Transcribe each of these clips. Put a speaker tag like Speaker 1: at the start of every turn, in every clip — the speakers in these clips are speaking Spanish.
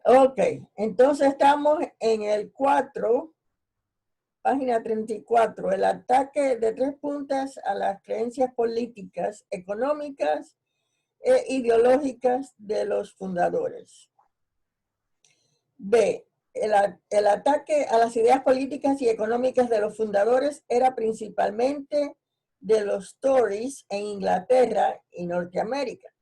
Speaker 1: Ok, entonces estamos en el 4, página 34, el ataque de 3 puntas a las creencias políticas, económicas e ideológicas de los fundadores. B, el ataque a las ideas políticas y económicas de los fundadores era principalmente de los Tories en Inglaterra y Norteamérica.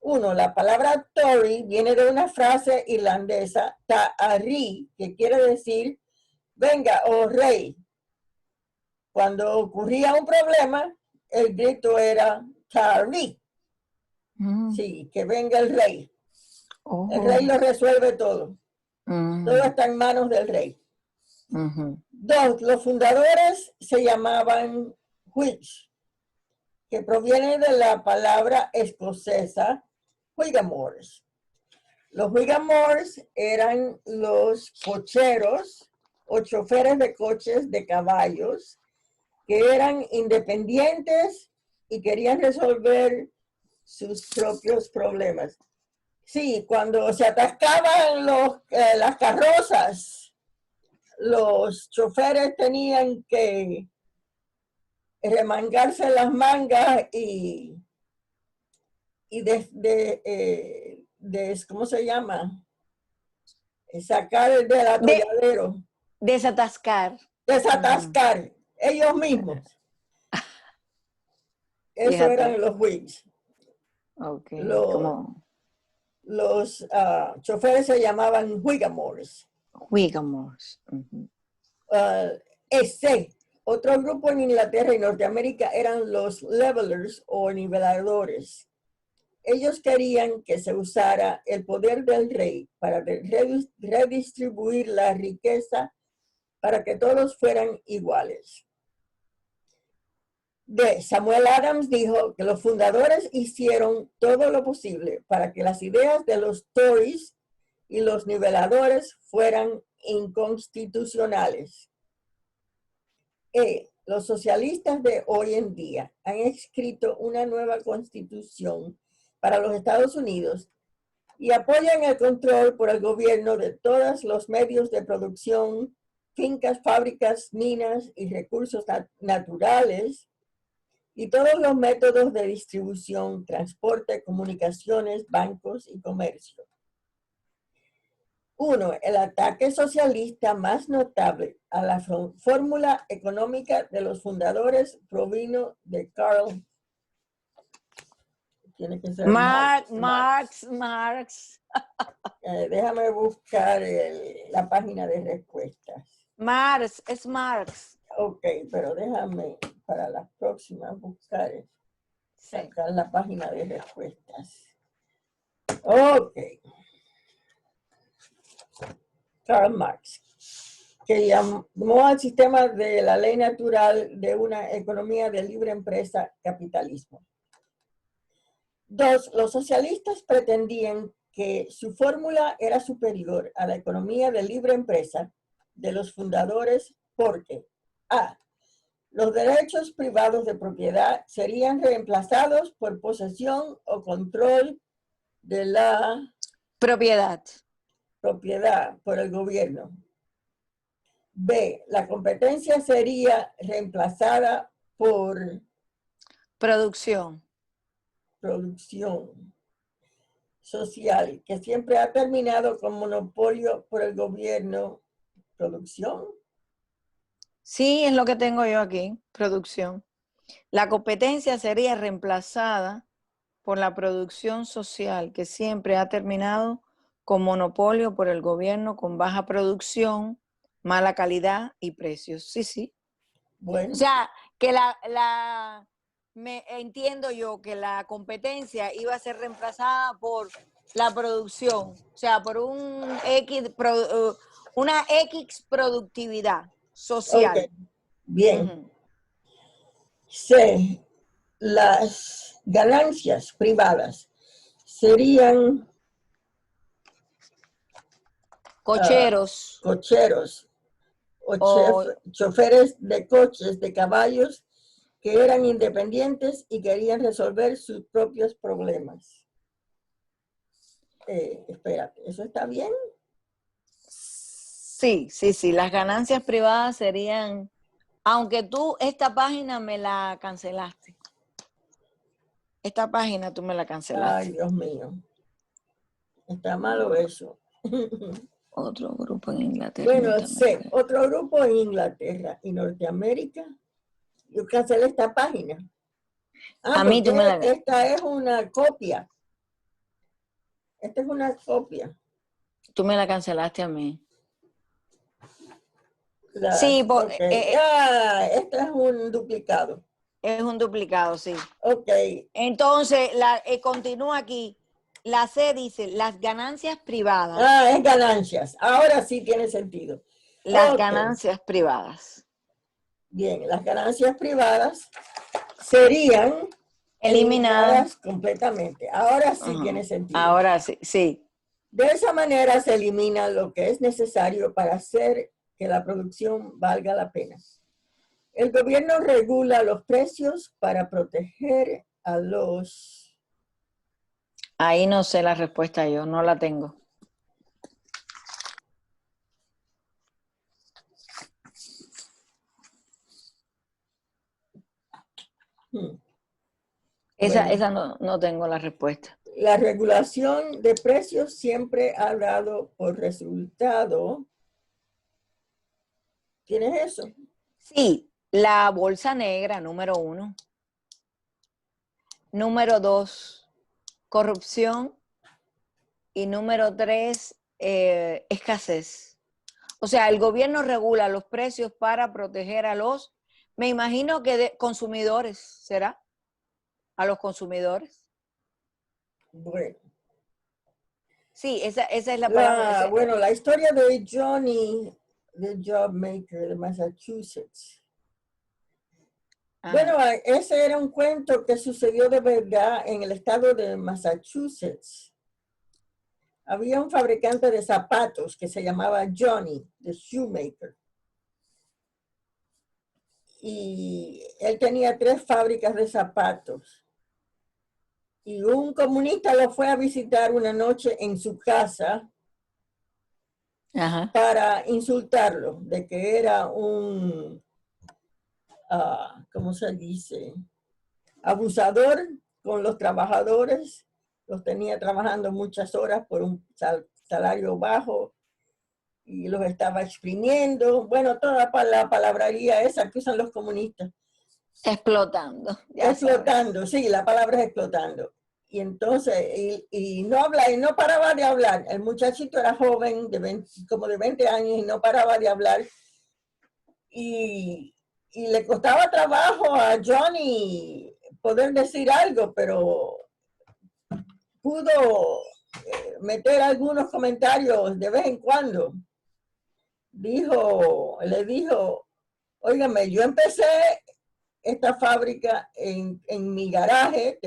Speaker 1: 1. La palabra Tory viene de una frase irlandesa, ta'arri, que quiere decir, venga, oh rey. Cuando ocurría un problema, el grito era ta'arri. Sí, que venga el rey. El rey lo resuelve todo. Todo está en manos del rey. 2. Los fundadores se llamaban Whigs, que proviene de la palabra escocesa Whigamores. Los Whigamores eran los cocheros o choferes de coches de caballos que eran independientes y querían resolver sus propios problemas. Sí, cuando se atascaban las carrozas, los choferes tenían que remangarse las mangas y ¿cómo se llama? Sacar del atolladero.
Speaker 2: Desatascar.
Speaker 1: Desatascar, ellos mismos. Eso eran los Whigs.
Speaker 2: Okay.
Speaker 1: Los choferes se llamaban Whigamores.
Speaker 2: Whigamores.
Speaker 1: Otro grupo en Inglaterra y Norteamérica eran los levelers o niveladores. Ellos querían que se usara el poder del rey para redistribuir la riqueza para que todos fueran iguales. Samuel Adams dijo que los fundadores hicieron todo lo posible para que las ideas de los Tories y los niveladores fueran inconstitucionales. Los socialistas de hoy en día han escrito una nueva constitución para los Estados Unidos y apoyan el control por el gobierno de todos los medios de producción, fincas, fábricas, minas y recursos naturales y todos los métodos de distribución, transporte, comunicaciones, bancos y comercio. 1. El ataque socialista más notable a la fórmula económica de los fundadores provino de Karl. Tiene que ser
Speaker 2: Marx.
Speaker 1: Déjame buscar la página de respuestas.
Speaker 2: Marx, es Marx.
Speaker 1: Ok, pero déjame para las próximas buscar, sacar la página de respuestas. Ok. Karl Marx, que llamó al sistema de la ley natural de una economía de libre empresa capitalismo. 2. Los socialistas pretendían que su fórmula era superior a la economía de libre empresa de los fundadores porque a. Los derechos privados de propiedad serían reemplazados por posesión o control de la propiedad por el gobierno. B. La competencia sería reemplazada por
Speaker 2: producción
Speaker 1: social, que siempre ha terminado con monopolio por el gobierno. ¿Producción?
Speaker 2: Sí, es lo que tengo yo aquí, producción. La competencia sería reemplazada por la producción social, que siempre ha terminado con monopolio por el gobierno, con baja producción, mala calidad y precios. Sí.
Speaker 1: Bueno.
Speaker 2: O sea, que entiendo yo que la competencia iba a ser reemplazada por la producción, o sea, por una X productividad social.
Speaker 1: Okay. Bien. C. Las ganancias privadas serían
Speaker 2: cocheros
Speaker 1: o choferes de coches, de caballos, que eran independientes y querían resolver sus propios problemas. Espérate, ¿eso está bien?
Speaker 2: Sí, sí, sí. Las ganancias privadas serían, aunque tú esta página me la cancelaste. Esta página tú me la
Speaker 1: Ay,
Speaker 2: cancelaste.
Speaker 1: Dios mío. Está malo eso.
Speaker 2: Otro grupo en Inglaterra y
Speaker 1: Bueno, sé,
Speaker 2: Norteamérica.
Speaker 1: otro grupo en Inglaterra y Norteamérica. Yo cancelé esta página.
Speaker 2: A mí tú me
Speaker 1: Porque
Speaker 2: la...
Speaker 1: esta es una copia. Esta es una copia.
Speaker 2: Tú me la cancelaste a mí. Sí,
Speaker 1: Ok. Este es un duplicado.
Speaker 2: es un duplicado, sí.
Speaker 1: Ok.
Speaker 2: Entonces, continúa aquí. La C dice, las ganancias privadas.
Speaker 1: Es ganancias. Ahora sí tiene sentido.
Speaker 2: Las
Speaker 1: Ok.
Speaker 2: ganancias privadas.
Speaker 1: Bien, las ganancias privadas serían
Speaker 2: Eliminadas.
Speaker 1: eliminadas completamente. Ahora sí tiene sentido.
Speaker 2: Ahora sí, sí.
Speaker 1: De esa manera se elimina lo que es necesario para hacer que la producción valga la pena. El gobierno regula los precios para proteger a los...
Speaker 2: Ahí no sé la respuesta yo, no la tengo.
Speaker 1: Bueno,
Speaker 2: Esa no tengo la respuesta.
Speaker 1: la regulación de precios siempre ha dado por resultado. ¿Tienes eso?
Speaker 2: Sí, la bolsa negra, número 1. Número 2, corrupción. Y número 3, escasez. O sea, el gobierno regula los precios para proteger a los, me imagino que de consumidores, ¿será? A los consumidores.
Speaker 1: Bueno.
Speaker 2: Sí, esa es la palabra.
Speaker 1: Bueno, la historia de Johnny, the Job Maker de Massachusetts. Bueno, ese era un cuento que sucedió de verdad en el estado de Massachusetts. Había un fabricante de zapatos que se llamaba Johnny, the Shoemaker. Y él tenía 3 fábricas de zapatos. Y un comunista lo fue a visitar una noche en su casa para insultarlo, de que era un, ¿cómo se dice? Abusador con los trabajadores, los tenía trabajando muchas horas por un salario bajo y los estaba exprimiendo. Bueno, toda la palabrería esa que usan los comunistas.
Speaker 2: Explotando, ya
Speaker 1: Explotando,
Speaker 2: sabes.
Speaker 1: sí, la palabra es explotando. Y entonces, y no habla, y no paraba de hablar. El muchachito era joven, como de 20 años, y no paraba de hablar. Y le costaba trabajo a Johnny poder decir algo, pero pudo meter algunos comentarios de vez en cuando. Le dijo, óigame, yo empecé esta fábrica en mi garaje,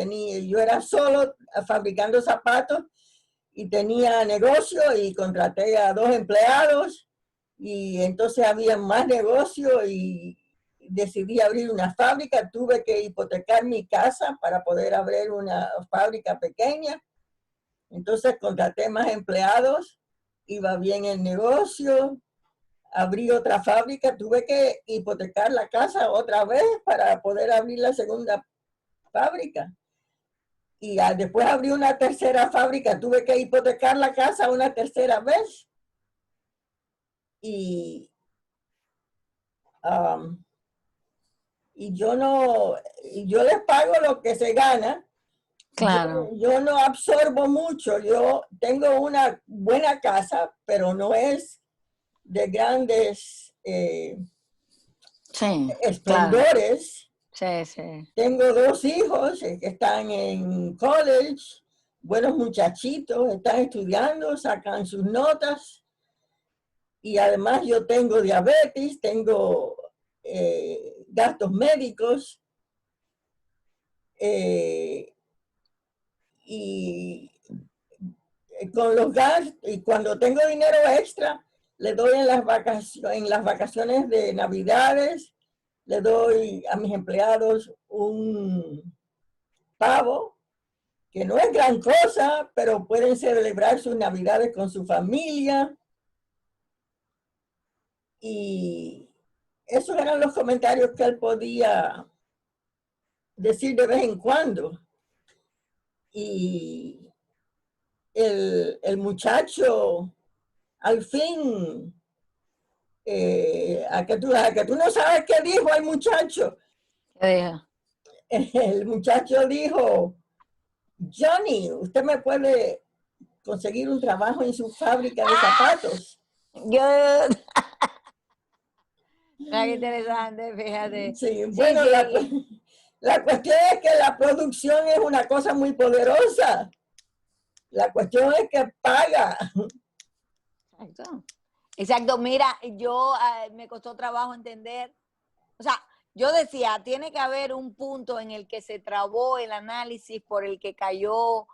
Speaker 1: yo era solo fabricando zapatos y tenía negocio y contraté a 2 empleados y entonces había más negocio y decidí abrir una fábrica, tuve que hipotecar mi casa para poder abrir una fábrica pequeña, entonces contraté más empleados, iba bien el negocio, abrí otra fábrica, tuve que hipotecar la casa otra vez para poder abrir la segunda fábrica. Y después abrí una tercera fábrica, tuve que hipotecar la casa una tercera vez. Y, yo les pago lo que se gana.
Speaker 2: Claro.
Speaker 1: Yo no absorbo mucho, yo tengo una buena casa, pero no es de grandes
Speaker 2: Sí, claro.
Speaker 1: esplendores.
Speaker 2: Sí, sí.
Speaker 1: Tengo 2 hijos que están en college, buenos muchachitos, están estudiando, sacan sus notas. Y además yo tengo diabetes, tengo gastos médicos. Y con los gastos, y cuando tengo dinero extra, le doy en las vacaciones de Navidades, le doy a mis empleados un pavo que no es gran cosa, pero pueden celebrar sus navidades con su familia. Y esos eran los comentarios que él podía decir de vez en cuando. Y el muchacho, al fin, a que tú no sabes qué dijo el muchacho. El muchacho dijo, Johnny, ¿usted me puede conseguir un trabajo en su fábrica de zapatos?
Speaker 2: Yo, qué interesante, fíjate.
Speaker 1: Sí,
Speaker 2: Sí,
Speaker 1: bueno,
Speaker 2: sí.
Speaker 1: la cuestión es que la producción es una cosa muy poderosa. La cuestión es que paga.
Speaker 2: Exacto. Exacto, mira, yo me costó trabajo entender, o sea, yo decía, tiene que haber un punto en el que se trabó el análisis por el que cayó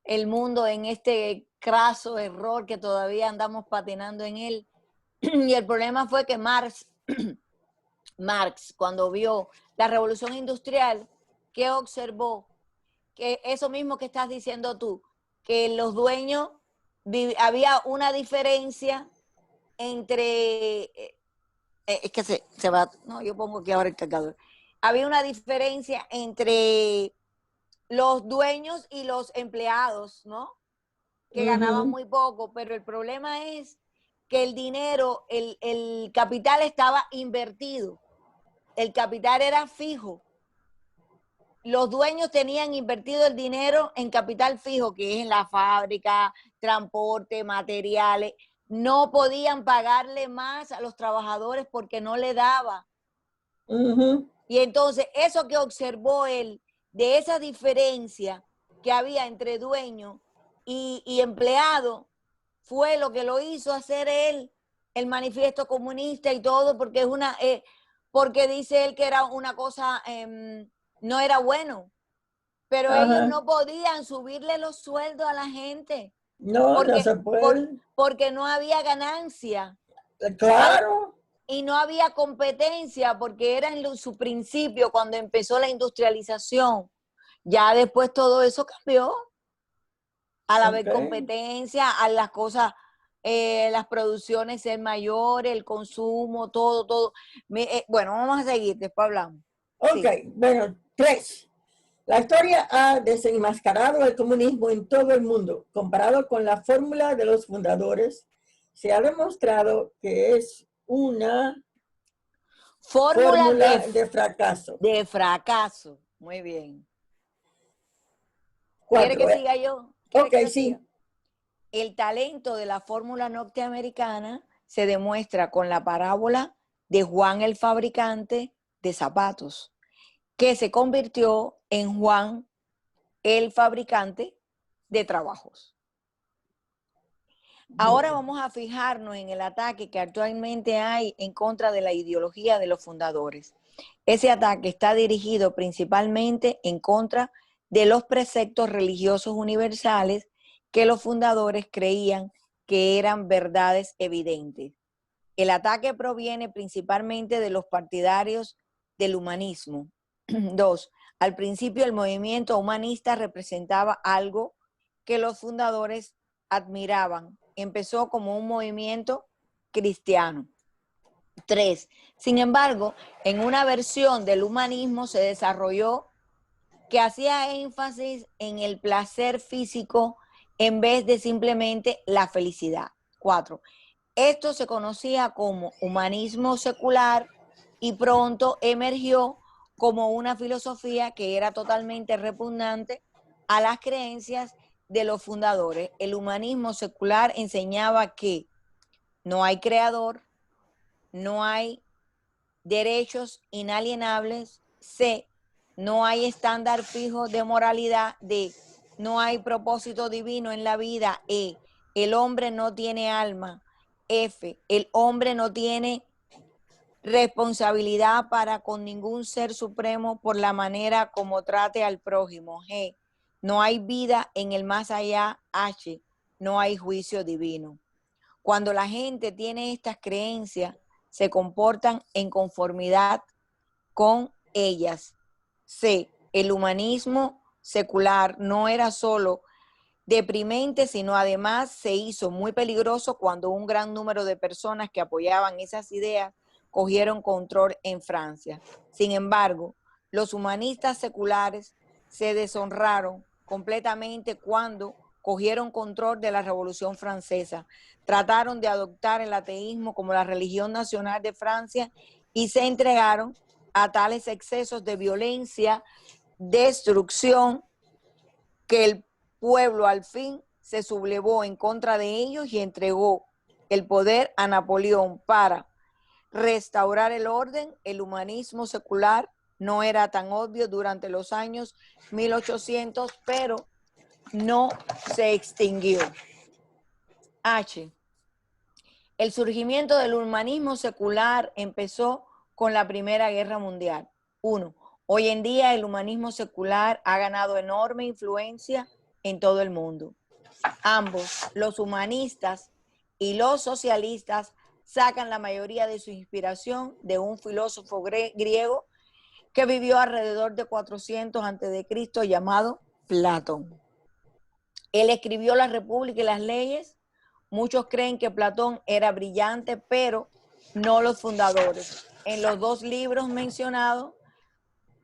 Speaker 2: el mundo en este craso error que todavía andamos patinando en él. Y el problema fue que Marx, cuando vio la revolución industrial, ¿qué observó? Que eso mismo que estás diciendo tú, que los dueños, había una diferencia entre, es que se va, no, yo pongo aquí ahora el cargador. Había una diferencia entre los dueños y los empleados, ¿no? Que ganaban muy poco, pero el problema es que el dinero, el capital estaba invertido, el capital era fijo. Los dueños tenían invertido el dinero en capital fijo, que es en la fábrica, transporte, materiales. No podían pagarle más a los trabajadores porque no le daba. Y entonces eso que observó él, de esa diferencia que había entre dueño y empleado, fue lo que lo hizo hacer él, el manifiesto comunista y todo, porque es porque dice él que era una cosa, no era bueno, pero ellos
Speaker 1: Ajá.
Speaker 2: no podían subirle los sueldos a la gente,
Speaker 1: No, no
Speaker 2: porque,
Speaker 1: se puede.
Speaker 2: porque no había ganancia.
Speaker 1: Claro.
Speaker 2: Y no había competencia porque era en su principio cuando empezó la industrialización. Ya después todo eso cambió. Al haber
Speaker 1: Okay.
Speaker 2: competencia, a las cosas, las producciones ser mayores, el consumo, todo. Bueno, vamos a seguir, después hablamos.
Speaker 1: Ok,
Speaker 2: Sí.
Speaker 1: bueno, 3. La historia ha desenmascarado el comunismo en todo el mundo. Comparado con la fórmula de los fundadores, se ha demostrado que es una
Speaker 2: Fórmula
Speaker 1: fórmula de fracaso.
Speaker 2: de fracaso. Muy bien. ¿Quiere
Speaker 1: 4.
Speaker 2: que siga yo? ¿Quiere
Speaker 1: Ok,
Speaker 2: que yo siga?
Speaker 1: sí.
Speaker 2: El talento de la fórmula norteamericana se demuestra con la parábola de Juan el fabricante de zapatos, que se convirtió en Juan el fabricante de trabajos. Ahora vamos a fijarnos en el ataque que actualmente hay en contra de la ideología de los fundadores. Ese ataque está dirigido principalmente en contra de los preceptos religiosos universales que los fundadores creían que eran verdades evidentes. El ataque proviene principalmente de los partidarios del humanismo. 2. Al principio el movimiento humanista representaba algo que los fundadores admiraban. Empezó como un movimiento cristiano. 3. Sin embargo, en una versión del humanismo se desarrolló que hacía énfasis en el placer físico en vez de simplemente la felicidad. 4. Esto se conocía como humanismo secular y pronto emergió como una filosofía que era totalmente repugnante a las creencias de los fundadores. El humanismo secular enseñaba que no hay creador, no hay derechos inalienables, C, no hay estándar fijo de moralidad, D, no hay propósito divino en la vida, E, el hombre no tiene alma, F, el hombre no tiene responsabilidad para con ningún ser supremo por la manera como trate al prójimo, G, no hay vida en el más allá, H, no hay juicio divino. Cuando la gente tiene estas creencias, se comportan en conformidad con ellas. C. El humanismo secular no era solo deprimente, sino además se hizo muy peligroso cuando un gran número de personas que apoyaban esas ideas cogieron control en Francia. Sin embargo, los humanistas seculares se deshonraron completamente cuando cogieron control de la Revolución Francesa. Trataron de adoptar el ateísmo como la religión nacional de Francia y se entregaron a tales excesos de violencia, destrucción, que el pueblo al fin se sublevó en contra de ellos y entregó el poder a Napoleón para restaurar el orden. El humanismo secular no era tan obvio durante los años 1800, pero no se extinguió. H. El surgimiento del humanismo secular empezó con la Primera Guerra Mundial. 1. Hoy en día el humanismo secular ha ganado enorme influencia en todo el mundo. Ambos, los humanistas y los socialistas, sacan la mayoría de su inspiración de un filósofo griego que vivió alrededor de 400 a.C. llamado Platón. Él escribió La República y las Leyes. Muchos creen que Platón era brillante, pero no los fundadores. En los dos libros mencionados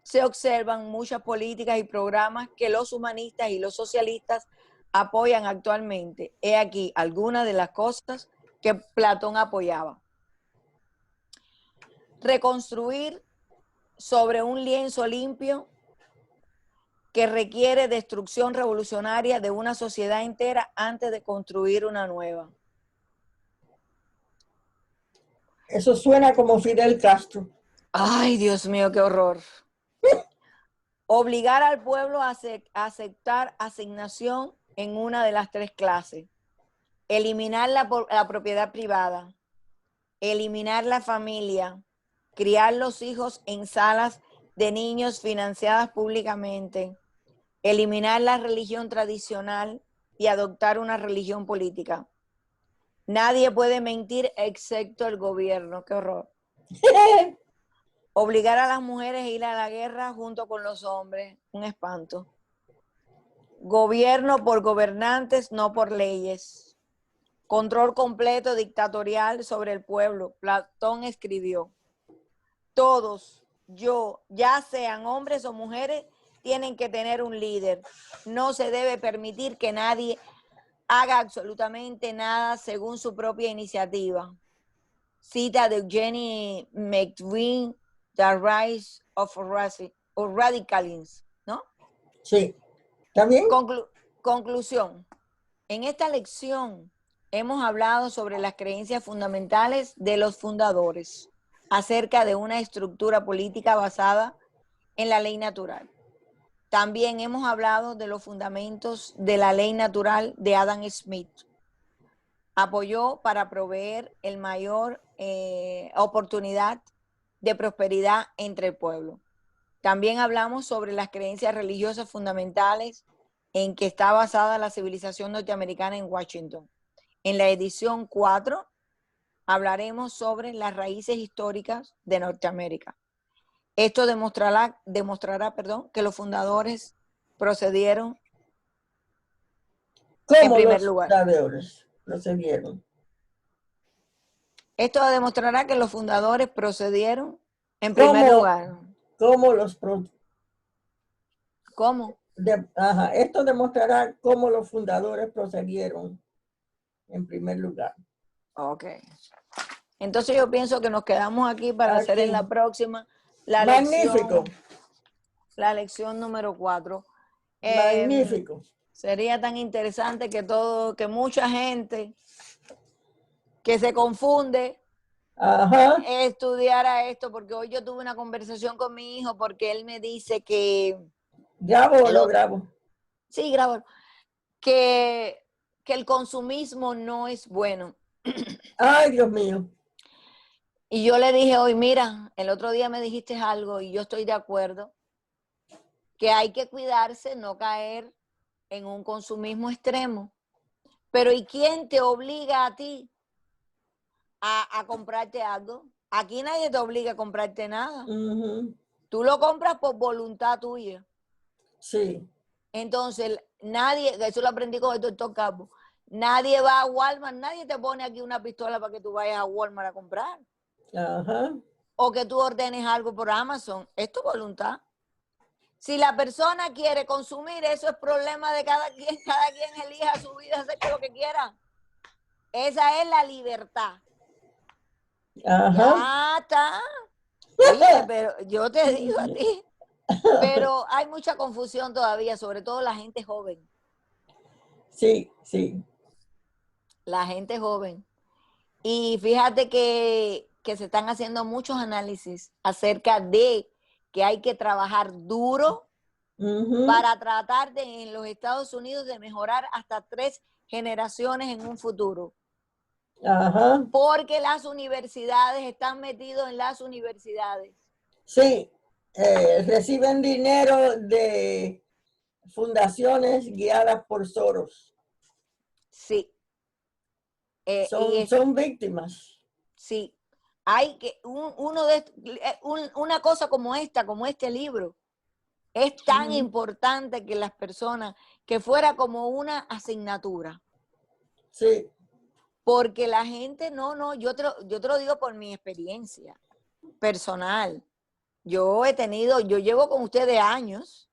Speaker 2: se observan muchas políticas y programas que los humanistas y los socialistas apoyan actualmente. He aquí algunas de las cosas que Platón apoyaba. Reconstruir sobre un lienzo limpio que requiere destrucción revolucionaria de una sociedad entera antes de construir una nueva.
Speaker 1: Eso suena como Fidel Castro.
Speaker 2: Ay, Dios mío, qué horror. Obligar al pueblo a aceptar asignación en una de las tres clases. Eliminar la propiedad privada. Eliminar la familia. Criar los hijos en salas de niños financiadas públicamente. Eliminar la religión tradicional y adoptar una religión política. Nadie puede mentir excepto el gobierno. Qué horror. Obligar a las mujeres a ir a la guerra junto con los hombres. Un espanto. Gobierno por gobernantes, no por leyes. Control completo dictatorial sobre el pueblo. Platón escribió: todos, ya sean hombres o mujeres, tienen que tener un líder. No se debe permitir que nadie haga absolutamente nada según su propia iniciativa. Cita de Eugene McEwen, The Rise of Radicalism, ¿no?
Speaker 1: Sí. ¿Está bien?
Speaker 2: Conclusión. En esta lección hemos hablado sobre las creencias fundamentales de los fundadores acerca de una estructura política basada en la ley natural. También hemos hablado de los fundamentos de la ley natural de Adam Smith. Apoyó para proveer el mayor oportunidad de prosperidad entre el pueblo. También hablamos sobre las creencias religiosas fundamentales en que está basada la civilización norteamericana en Washington. En la edición 4 hablaremos sobre las raíces históricas de Norteamérica. Esto demostrará que los fundadores procedieron en primer lugar.
Speaker 1: ¿Cómo los fundadores procedieron?
Speaker 2: Esto demostrará que los fundadores procedieron en primer lugar. ¿Cómo?
Speaker 1: Esto demostrará cómo los fundadores procedieron en primer lugar.
Speaker 2: Ok. Entonces yo pienso que nos quedamos aquí para hacer en la próxima la
Speaker 1: Magnífico.
Speaker 2: La lección número 4.
Speaker 1: Magnífico.
Speaker 2: Sería tan interesante que mucha gente que se confunde estudiara esto, porque hoy yo tuve una conversación con mi hijo porque él me dice que...
Speaker 1: ¿Grabo o lo grabo?
Speaker 2: Sí, grabo. Que el consumismo no es bueno.
Speaker 1: Ay, Dios mío.
Speaker 2: Y yo le dije hoy, mira, el otro día me dijiste algo y yo estoy de acuerdo, que hay que cuidarse, no caer en un consumismo extremo. Pero ¿y quién te obliga a ti a comprarte algo? Aquí nadie te obliga a comprarte nada. Tú lo compras por voluntad tuya.
Speaker 1: Sí.
Speaker 3: Entonces, nadie, eso lo aprendí con el doctor Capo, nadie va a Walmart, nadie te pone aquí una pistola para que tú vayas a Walmart a comprar.
Speaker 1: Ajá.
Speaker 3: O que tú ordenes algo por Amazon. Es tu voluntad. Si la persona quiere consumir, eso es problema de cada quien elija su vida, hacer lo que quiera. Esa es la libertad.
Speaker 1: Ajá.
Speaker 3: Ya está. Oye, pero yo te digo a ti, pero hay mucha confusión todavía, sobre todo la gente joven.
Speaker 1: Sí, sí.
Speaker 3: La gente joven. Y fíjate que se están haciendo muchos análisis acerca de que hay que trabajar duro para tratar de en los Estados Unidos de mejorar hasta 3 generaciones en un futuro.
Speaker 1: Ajá.
Speaker 3: Porque las universidades están metidos en las universidades.
Speaker 1: Sí, reciben dinero de fundaciones guiadas por Soros.
Speaker 3: Sí.
Speaker 1: Son víctimas.
Speaker 3: Sí. Hay que, una cosa como esta, como este libro, es tan importante que las personas, que fuera como una asignatura.
Speaker 1: Sí.
Speaker 3: Porque la gente, yo te lo digo por mi experiencia personal. Yo llevo con ustedes años.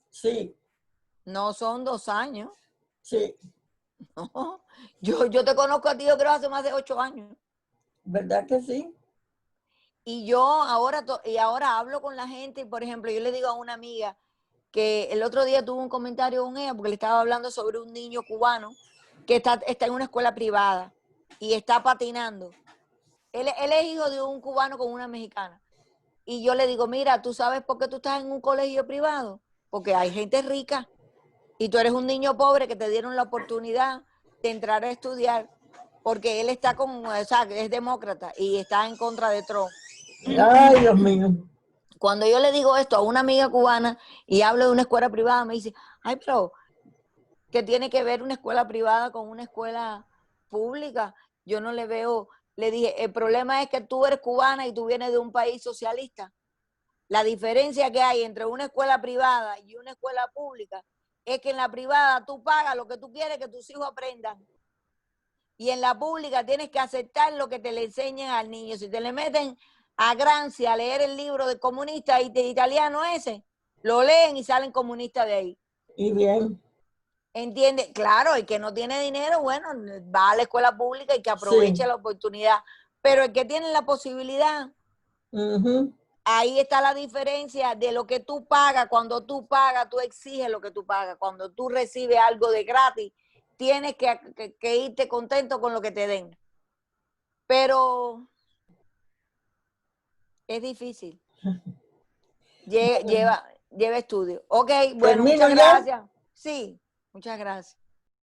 Speaker 1: Sí.
Speaker 3: No son 2 años.
Speaker 1: Sí.
Speaker 3: No. Yo te conozco a ti, yo creo, hace más de 8 años.
Speaker 1: ¿Verdad que sí?
Speaker 3: Y yo ahora hablo con la gente, y por ejemplo, yo le digo a una amiga que el otro día tuvo un comentario con ella porque le estaba hablando sobre un niño cubano que está en una escuela privada y está patinando. Él es hijo de un cubano con una mexicana. Y yo le digo, mira, ¿tú sabes por qué tú estás en un colegio privado? Porque hay gente rica y tú eres un niño pobre que te dieron la oportunidad de entrar a estudiar porque él está es demócrata y está en contra de Trump.
Speaker 1: Ay, Dios mío.
Speaker 3: Cuando yo le digo esto a una amiga cubana y hablo de una escuela privada, me dice, ay, pero ¿qué tiene que ver una escuela privada con una escuela pública? Yo no le veo, le dije, el problema es que tú eres cubana y tú vienes de un país socialista. La diferencia que hay entre una escuela privada y una escuela pública es que en la privada tú pagas lo que tú quieres que tus hijos aprendan. Y en la pública tienes que aceptar lo que te le enseñen al niño. Si te le meten a Gramsci a leer el libro de comunista y de italiano ese, lo leen y salen comunistas de ahí.
Speaker 1: Y bien.
Speaker 3: ¿Entiendes? Claro, el que no tiene dinero, bueno, va a la escuela pública y que aproveche la oportunidad. Pero el que tiene la posibilidad, ahí está la diferencia de lo que tú pagas. Cuando tú pagas, tú exiges lo que tú pagas. Cuando tú recibes algo de gratis, tienes que irte contento con lo que te den. Pero es difícil. Lleva estudio. Ok, bueno,
Speaker 1: ¿Termino
Speaker 3: muchas
Speaker 1: ya?
Speaker 3: gracias. Sí, muchas gracias.